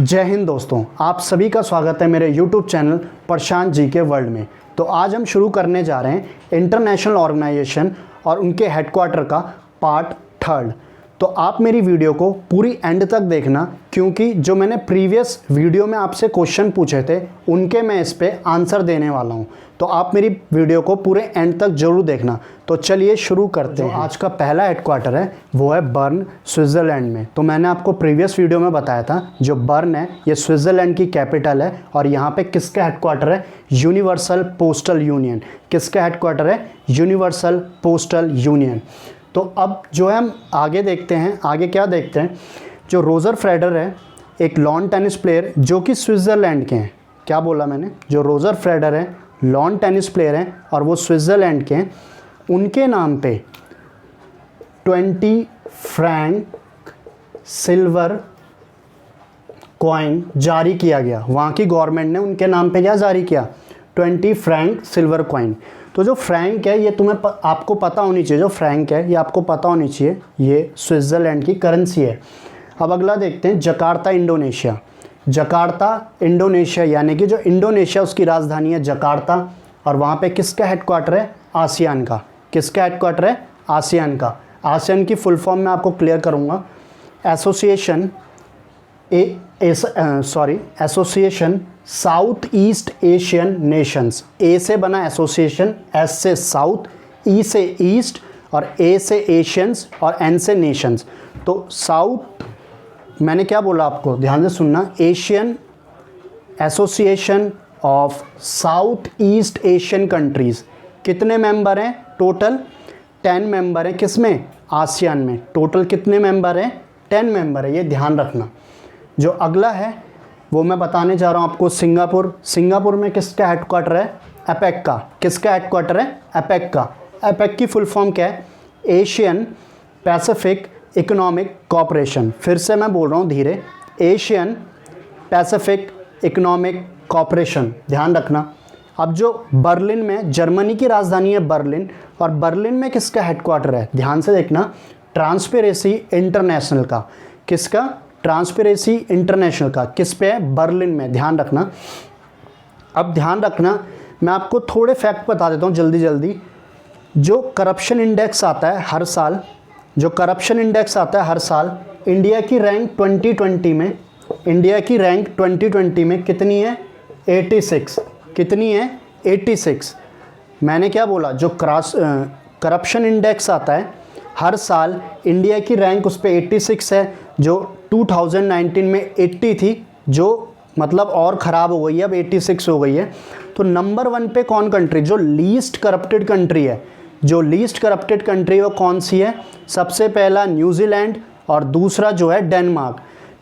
जय हिंद दोस्तों, आप सभी का स्वागत है मेरे YouTube चैनल प्रशांत जी के वर्ल्ड में। तो आज हम शुरू करने जा रहे हैं इंटरनेशनल ऑर्गेनाइजेशन और उनके हेडक्वार्टर का पार्ट 3। तो आप मेरी वीडियो को पूरी एंड तक देखना, क्योंकि जो मैंने प्रीवियस वीडियो में आपसे क्वेश्चन पूछे थे उनके मैं इस पे आंसर देने वाला हूं। तो आप मेरी वीडियो को पूरे एंड तक जरूर देखना। तो चलिए शुरू करते हैं। आज का पहला हेडक्वार्टर है वो है बर्न, स्विट्ज़रलैंड में। तो मैंने आपको प्रीवियस वीडियो में बताया था जो बर्न है ये स्विट्ज़रलैंड की कैपिटल है। और यहाँ पे किसका हेडक्वार्टर है? Universal postal union. किसका हेडक्वार्टर है? Universal postal union. तो अब जो है हम आगे देखते हैं, आगे क्या देखते हैं। जो रोजर फेडरर है एक लॉन टेनिस प्लेयर जो कि स्विट्ज़रलैंड के हैं। क्या बोला मैंने? जो रोजर फेडरर है लॉन टेनिस प्लेयर हैं और वो स्विट्ज़रलैंड के हैं। उनके नाम पे 20 फ्रैंक सिल्वर कॉइन जारी किया गया। वहाँ की गवर्नमेंट ने उनके नाम पे क्या जारी किया? 20 फ्रैंक सिल्वर कॉइन। तो जो फ्रैंक है ये आपको पता होनी चाहिए। जो फ्रैंक है ये आपको पता होनी चाहिए, ये स्विट्ज़रलैंड की करेंसी है। अब अगला देखते हैं जकार्ता, इंडोनेशिया। जकार्ता इंडोनेशिया यानी कि जो इंडोनेशिया उसकी राजधानी है जकार्ता। और वहाँ पे किसका हेडक्वार्टर है? आसियान का। किसका हेडक्वार्टर है? आसियान का। आसियान की फुल फॉर्म मैं आपको क्लियर करूँगा। Association association south east Asian nations. A से बना एसोसिएशन, एस से साउथ, ई से ईस्ट और ए से एशियंस और एन से नेशंस। तो साउथ, मैंने क्या बोला आपको ध्यान से सुनना, Asian association of south east Asian countries. कितने मेंबर हैं टोटल? 10 मेंबर हैं। किसमें? आसियान में। टोटल कितने मेंबर हैं? 10 मेंबर है, ये ध्यान रखना। जो अगला है वो मैं बताने जा रहा हूँ आपको, सिंगापुर। सिंगापुर में किसका हेडक्वार्टर है? एपेक का। किसका हेडक्वार्टर है? एपेक का। एपेक की फुल फॉर्म क्या है? Asian Pacific economic cooperation. फिर से मैं बोल रहा हूँ धीरे, एशियन पैसिफिक इकोनॉमिक कॉपरेशन, ध्यान रखना। अब जो बर्लिन में, जर्मनी की राजधानी है बर्लिन, और बर्लिन में किसका हेडक्वार्टर है? ध्यान से देखना, ट्रांसपेरेंसी इंटरनेशनल का। किसका? ट्रांसपेरेंसी इंटरनेशनल का। किस पे है? बर्लिन में, ध्यान रखना। अब ध्यान रखना, मैं आपको थोड़े फैक्ट बता देता हूँ जल्दी जल्दी। जो करप्शन इंडेक्स आता है हर साल, जो करप्शन इंडेक्स आता है हर साल, इंडिया की रैंक 2020 में, इंडिया की रैंक 2020 में कितनी है? 86। कितनी है? 86। मैंने क्या बोला? जो करप्शन इंडेक्स आता है हर साल, इंडिया की रैंक उस पर 86 है। जो 2019 में 80 थी, जो मतलब और ख़राब हो गई है, अब 86 हो गई है। तो नंबर 1 पे कौन कंट्री? जो लीस्ट करप्टेड कंट्री है, जो लीस्ट करप्टेड कंट्री वो कौन सी है? सबसे पहला न्यूजीलैंड और दूसरा जो है डेनमार्क।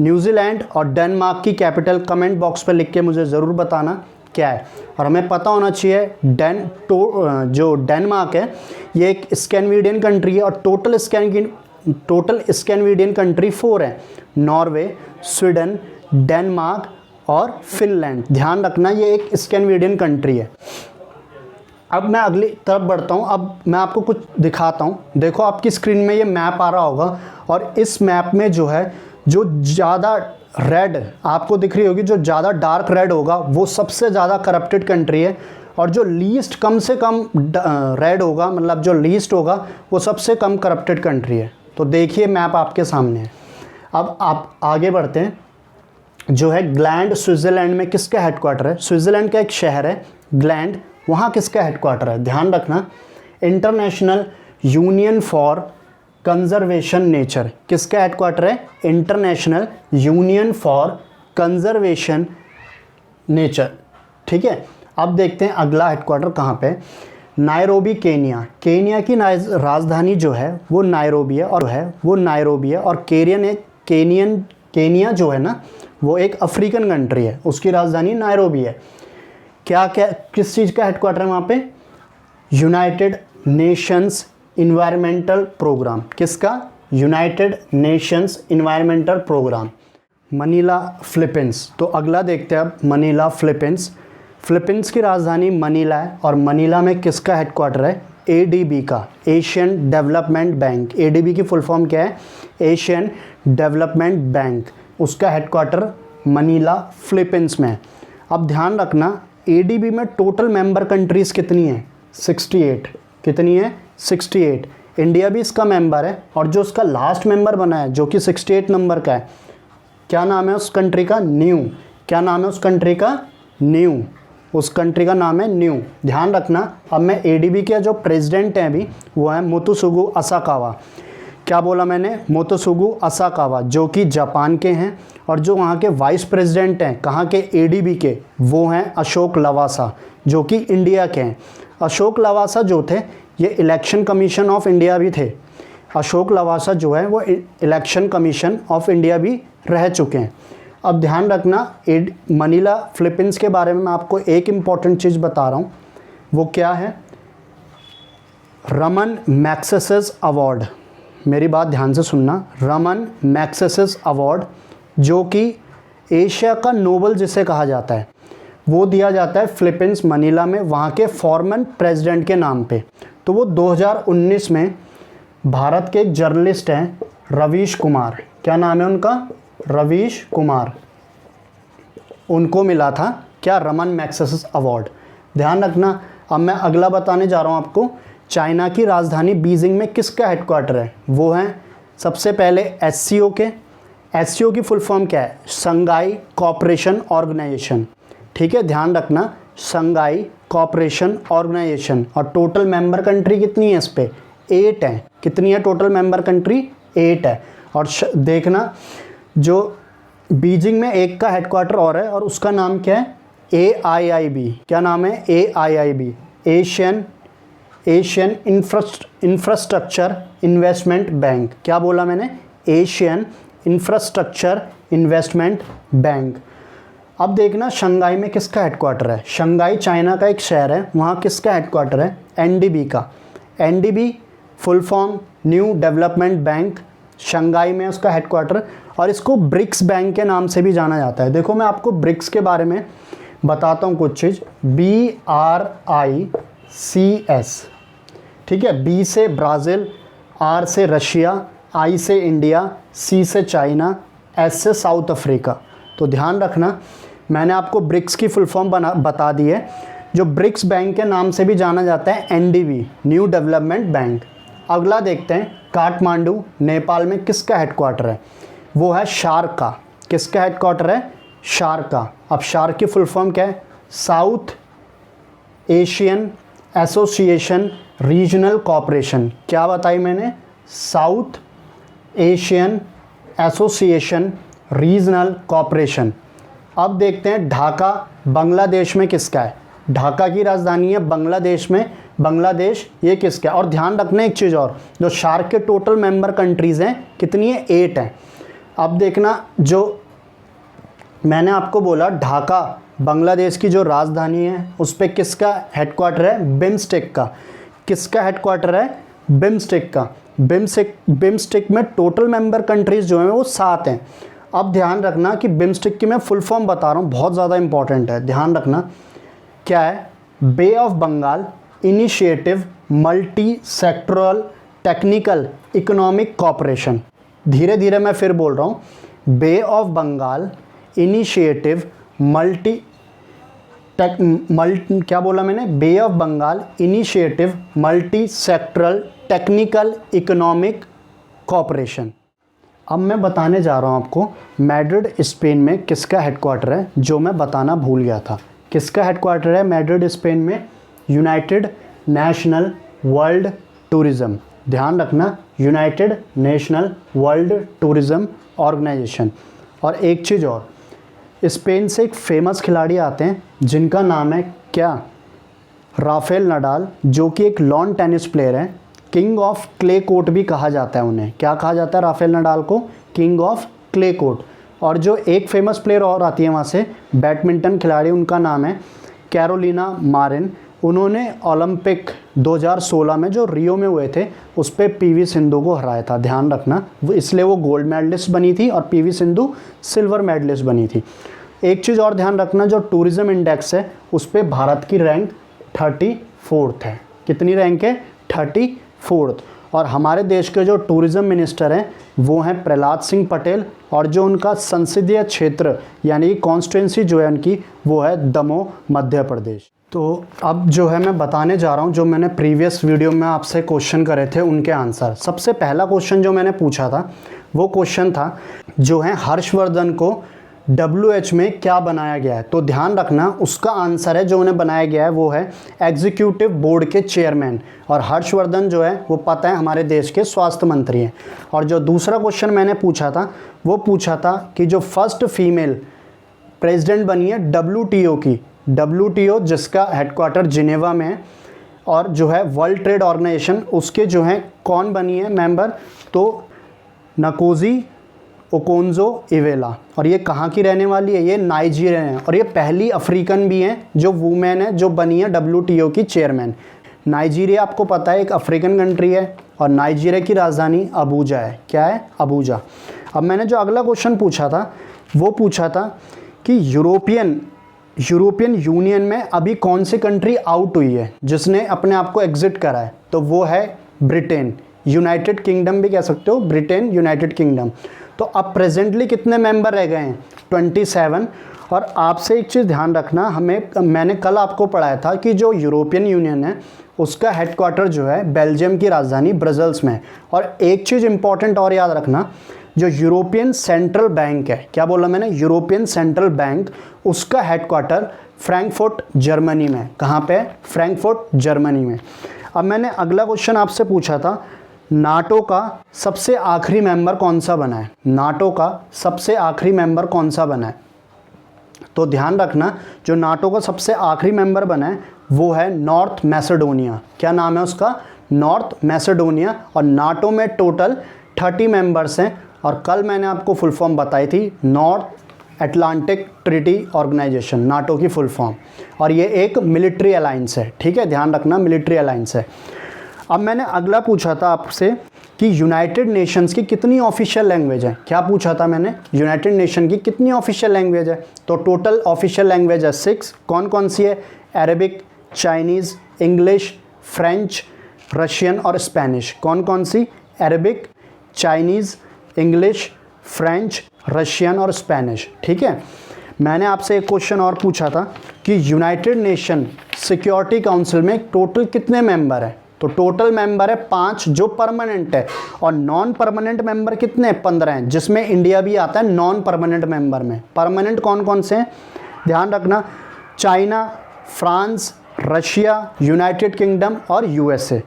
न्यूजीलैंड और डेनमार्क की कैपिटल कमेंट बॉक्स पे लिख के मुझे ज़रूर बताना क्या है। और हमें पता होना चाहिए जो डेनमार्क है ये एक स्कैंडिनेवियन कंट्री है और टोटल स्कैंडिनेवियन कंट्री 4 है। नॉर्वे, स्वीडन, डेनमार्क और फिनलैंड। ध्यान रखना ये एक स्कैंडिनेवियन कंट्री है। अब मैं अगली तरफ बढ़ता हूँ। अब मैं आपको कुछ दिखाता हूँ। देखो आपकी स्क्रीन में ये मैप आ रहा होगा और इस मैप में जो है, जो ज़्यादा रेड आपको दिख रही होगी, जो ज़्यादा डार्क रेड होगा वो सबसे ज़्यादा करप्टेड कंट्री है। और जो लीस्ट कम से कम रेड होगा, मतलब जो लीस्ट होगा वो सबसे कम करप्टेड कंट्री है। तो देखिए मैप आपके सामने है। अब आप आगे बढ़ते हैं। जो है ग्लैंड, स्विट्ज़रलैंड में किसका हेडक्वार्टर है? स्विट्ज़रलैंड का एक शहर है ग्लैंड, वहाँ किसका हेडक्वार्टर है? ध्यान रखना, international union for conservation nature. किसका हेडक्वार्टर है? International union for conservation nature. ठीक है। अब देखते हैं अगला हेडक्वार्टर कहाँ पे? Nairobi, Kenya. केनिया की राजधानी जो है वो नायरोबी है और केनिया जो है ना वो एक अफ्रीकन कंट्री है, उसकी राजधानी नायरोबी है। किस चीज़ का हेडक्वार्टर है वहाँ पे? United Nations environmental programme. किसका? United Nations environmental programme. Manila, Philippines. तो अगला देखते हैं अब मनीला, फिलीपींस। फिलीपींस की राजधानी मनीला है और मनीला में किसका हेडक्वार्टर है? एडीबी का, एशियन डेवलपमेंट बैंक। एडीबी की फुल फॉर्म क्या है? Asian development bank. उसका हेडक्वार्टर मनीला फिलीपींस में है। अब ध्यान रखना एडीबी में टोटल मेंबर कंट्रीज़ कितनी हैं? 68। कितनी है? 68। इंडिया भी इसका मेंबर है और जो उसका लास्ट मेंबर बना है जो कि 68 नंबर का है, क्या नाम है उस कंट्री का? न्यू। क्या नाम है उस कंट्री का? न्यू। उस कंट्री का नाम है न्यू। ध्यान रखना। अब मैं एडीबी के जो प्रेसिडेंट हैं अभी वो है मोतोसुगु असाकावा। क्या बोला मैंने? मोतोसुगु असाकावा, जो कि जापान के हैं। और जो वहाँ के वाइस प्रेसिडेंट हैं कहाँ के? एडीबी के, वो हैं अशोक लवासा, जो कि इंडिया के हैं। अशोक लवासा जो थे ये इलेक्शन कमीशन ऑफ इंडिया भी थे। अशोक लवासा जो है वो इलेक्शन कमीशन ऑफ इंडिया भी रह चुके हैं। अब ध्यान रखना मनीला फिलीपींस के बारे में मैं आपको एक इम्पॉर्टेंट चीज़ बता रहा हूँ, वो क्या है? Raman Magsaysay award. मेरी बात ध्यान से सुनना। रमन मैग्सेसे अवार्ड, जो कि एशिया का नोबल जिसे कहा जाता है, वो दिया जाता है फिलीपींस मनीला में वहाँ के फॉर्मर प्रेसिडेंट के नाम पे। तो वो 2019 में भारत के एक जर्नलिस्ट हैं रवीश कुमार। क्या नाम है उनका? रवीश कुमार। उनको मिला था क्या? Raman Magsaysay award. ध्यान रखना। अब मैं अगला बताने जा रहा हूँ आपको। चाइना की राजधानी बीजिंग में किसका हेडक्वार्टर है? वो है सबसे पहले एससीओ के। एससीओ की फुल फॉर्म क्या है? Shanghai cooperation organisation. ठीक है, ध्यान रखना, शंघाई कोऑपरेशन ऑर्गेनाइजेशन। और टोटल मेंबर कंट्री कितनी है इस पर? 8 है। कितनी है टोटल मेंबर कंट्री? 8 है। और देखना, जो बीजिंग में एक का हेडक्वार्टर और है और उसका नाम क्या है? AIIB। क्या नाम है? AIIB, Asian infrastructure investment bank. क्या बोला मैंने? Asian infrastructure investment bank. अब देखना शंघाई में किसका हेडक्वार्टर है? शंघाई चाइना का एक शहर है, वहाँ किसका हेडक्वार्टर है? NDB का। NDB full form new development bank, Shanghai में उसका हेडक्वार्टर। और इसको ब्रिक्स बैंक के नाम से भी जाना जाता है। देखो मैं आपको ब्रिक्स के बारे में बताता हूँ कुछ चीज़। BRICS। ठीक है, B से ब्राज़ील, R से रशिया, I से इंडिया, C से चाइना, S से साउथ अफ्रीका। तो ध्यान रखना, मैंने आपको ब्रिक्स की फुल फॉर्म बता दी है। जो ब्रिक्स बैंक के नाम से भी जाना जाता है NDB, न्यू डेवलपमेंट बैंक। अगला देखते हैं, काठमांडू नेपाल में किसका हेडक्वार्टर है? वो है शार्क का। किसका हेडक्वार्टर है? शार्क का। अब शार्क की फुल फॉर्म क्या है? South Asian association regional cooperation. क्या बताई मैंने? South Asian association regional cooperation. अब देखते हैं ढाका बांग्लादेश में किसका है? ढाका की राजधानी है बांग्लादेश में। बांग्लादेश ये किसका है? और ध्यान रखना एक चीज़ और, जो शार्क के टोटल मेंबर कंट्रीज़ हैं कितनी है? 8 हैं। अब देखना, जो मैंने आपको बोला ढाका बांग्लादेश की जो राजधानी है उस पर किसका हेडक्वार्टर है? बिम्स्टेक का। किसका हेडक्वार्टर है? बिम्स्टेक का। बिम्स्टेक में टोटल मेंबर कंट्रीज़ जो हैं वो 7 हैं। अब ध्यान रखना कि बिम्स्टेक की मैं फुल फॉर्म बता रहा हूँ, बहुत ज़्यादा इंपॉर्टेंट है, ध्यान रखना। क्या है? Bay of Bengal initiative multi sectoral technical economic cooperation. धीरे धीरे मैं फिर बोल रहा हूँ, बे ऑफ बंगाल इनिशिएटिव क्या बोला मैंने? Bay of Bengal initiative multi sectoral technical economic cooperation. अब मैं बताने जा रहा हूँ आपको मैड्रिड स्पेन में किसका हेडक्वार्टर है, जो मैं बताना भूल गया था। किसका हेडक्वार्टर है मैड्रिड स्पेन में? United national world tourism. ध्यान रखना, united national world tourism organisation. और एक चीज़ और, स्पेन से एक फेमस खिलाड़ी आते हैं जिनका नाम है क्या? राफेल नडाल, जो कि एक लॉन टेनिस प्लेयर है। किंग ऑफ क्ले कोर्ट भी कहा जाता है उन्हें। क्या कहा जाता है राफेल नडाल को? King of clay court. और जो एक फेमस प्लेयर और आती है वहाँ से, बैडमिंटन खिलाड़ी, उनका नाम है कैरोलिना मारिन। उन्होंने ओलंपिक 2016 में जो रियो में हुए थे उस पर PV सिंधु को हराया था। ध्यान रखना, इसलिए वो गोल्ड मेडलिस्ट बनी थी और PV सिंधु सिल्वर मेडलिस्ट बनी थी। एक चीज़ और ध्यान रखना, जो टूरिज़्म इंडेक्स है उस पर भारत की रैंक 34th है। कितनी रैंक है? 34th। और हमारे देश के जो टूरिज़्म मिनिस्टर हैं वो हैं प्रहलाद सिंह पटेल, और जो उनका संसदीय क्षेत्र यानी कॉन्स्टिट्यूंसी जो है उनकी वो है दमोह मध्य प्रदेश। तो अब जो है मैं बताने जा रहा हूँ जो मैंने प्रीवियस वीडियो में आपसे क्वेश्चन करे थे उनके आंसर। सबसे पहला क्वेश्चन जो मैंने पूछा था वो क्वेश्चन था जो है हर्षवर्धन को WH में क्या बनाया गया है। तो ध्यान रखना उसका आंसर है जो उन्हें बनाया गया है वो है एग्जीक्यूटिव बोर्ड के चेयरमैन, और हर्षवर्धन जो है वो पता है हमारे देश के स्वास्थ्य मंत्री हैं। और जो दूसरा क्वेश्चन मैंने पूछा था वो पूछा था कि जो फर्स्ट फीमेल प्रेसिडेंट बनी है WTO की, WTO जिसका हेडक्वार्टर जिनेवा में है, और जो है वर्ल्ड ट्रेड ऑर्गेनाइजेशन उसके जो है कौन बनी है मेंबर, तो नकोजी ओकोंजो-इवेला, और ये कहाँ की रहने वाली है, ये नाइजीरिया है, और ये पहली अफ्रीकन भी हैं जो वुमेन है जो बनी है WTO की चेयरमैन। नाइजीरिया आपको पता है एक अफ्रीकन कंट्री है, और नाइजीरिया की राजधानी अबूजा है। क्या है? अबूजा। अब मैंने जो अगला क्वेश्चन पूछा था वो पूछा था कि यूरोपियन यूनियन में अभी कौन सी कंट्री आउट हुई है जिसने अपने आप को एग्जिट करा है, तो वो है ब्रिटेन, यूनाइटेड किंगडम भी कह सकते हो, ब्रिटेन यूनाइटेड किंगडम। तो अब प्रेजेंटली कितने मेंबर रह गए हैं? 27। और आपसे एक चीज़ ध्यान रखना, मैंने कल आपको पढ़ाया था कि जो यूरोपियन यूनियन है उसका हेडक्वार्टर जो है बेल्जियम की राजधानी ब्रसेल्स में है। और एक चीज़ इंपॉर्टेंट और याद रखना, जो यूरोपियन सेंट्रल बैंक है, क्या बोला मैंने, यूरोपियन सेंट्रल बैंक, उसका हेडक्वार्टर फ्रैंकफर्ट जर्मनी में। कहाँ पे? फ्रैंकफर्ट जर्मनी में। अब मैंने अगला क्वेश्चन आपसे पूछा था नाटो का सबसे आखिरी मेंबर कौन सा बना है, नाटो का सबसे आखिरी मेंबर कौन सा बना है। तो ध्यान रखना जो नाटो का सबसे आखिरी मेंबर बना है वो है नॉर्थ मैसेडोनिया। क्या नाम है उसका? North Macedonia. और नाटो में टोटल 30 मेंबर्स हैं, और कल मैंने आपको फुल फॉर्म बताई थी, north Atlantic treaty organisation, NATO की फुल फॉर्म। और ये एक मिलिट्री अलायंस है, ठीक है, ध्यान रखना मिलिट्री अलायंस है। अब मैंने अगला पूछा था आपसे कि यूनाइटेड नेशंस की कितनी ऑफिशियल लैंग्वेज है। क्या पूछा था मैंने? यूनाइटेड नेशन की कितनी ऑफिशियल लैंग्वेज है। तो टोटल ऑफिशियल लैंग्वेज है 6। कौन कौन सी है? Arabic, Chinese, English, French, Russian और स्पेनिश। कौन कौन सी? Arabic, Chinese, English, French, Russian और स्पेनिश। ठीक है। मैंने आपसे एक क्वेश्चन और पूछा था कि यूनाइटेड नेशन सिक्योरिटी काउंसिल में टोटल कितने मेंबर हैं। तो टोटल मेंबर है 5 जो परमानेंट है, और नॉन परमानेंट मेंबर कितने? 15 हैं, जिसमें इंडिया भी आता है नॉन परमानेंट मेंबर में। परमानेंट कौन कौन से हैं? ध्यान रखना, China, France, Russia, United kingdom और USA।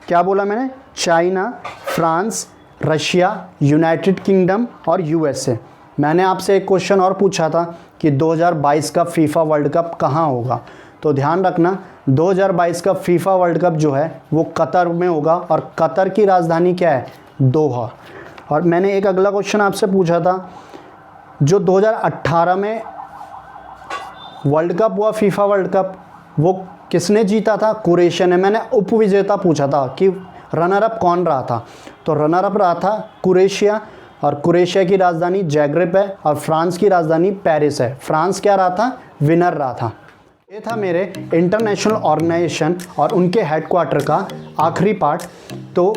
क्या बोला मैंने? China, France, Russia, United kingdom और USA। मैंने आपसे एक क्वेश्चन और पूछा था कि 2022 का फीफा वर्ल्ड कप कहाँ होगा। तो ध्यान रखना 2022 का फीफा वर्ल्ड कप जो है वो कतर में होगा, और कतर की राजधानी क्या है? दोहा। और मैंने एक अगला क्वेश्चन आपसे पूछा था, जो 2018 में वर्ल्ड कप हुआ, फीफा वर्ल्ड कप, वो किसने जीता था? क्रोएशिया ने। मैंने उपविजेता पूछा था कि रनर अप कौन रहा था, तो रनर अप रहा था क्रोएशिया, और क्रोएशिया की राजधानी जैग्रेब है, और फ्रांस की राजधानी पेरिस है। फ्रांस क्या रहा था? विनर रहा था। ये था मेरे इंटरनेशनल ऑर्गेनाइजेशन और उनके हेडक्वार्टर का आखिरी पार्ट। तो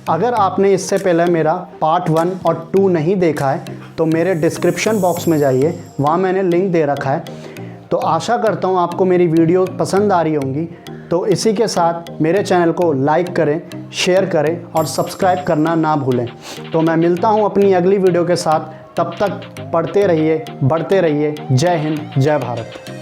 अगर आपने इससे पहले मेरा पार्ट 1 और 2 नहीं देखा है तो मेरे डिस्क्रिप्शन बॉक्स में जाइए, वहाँ मैंने लिंक दे रखा है। तो आशा करता हूँ आपको मेरी वीडियो पसंद आ रही होंगी। तो इसी के साथ मेरे चैनल को लाइक करें, शेयर करें और सब्सक्राइब करना ना भूलें। तो मैं मिलता हूँ अपनी अगली वीडियो के साथ। तब तक पढ़ते रहिए, बढ़ते रहिए। जय हिंद, जय भारत।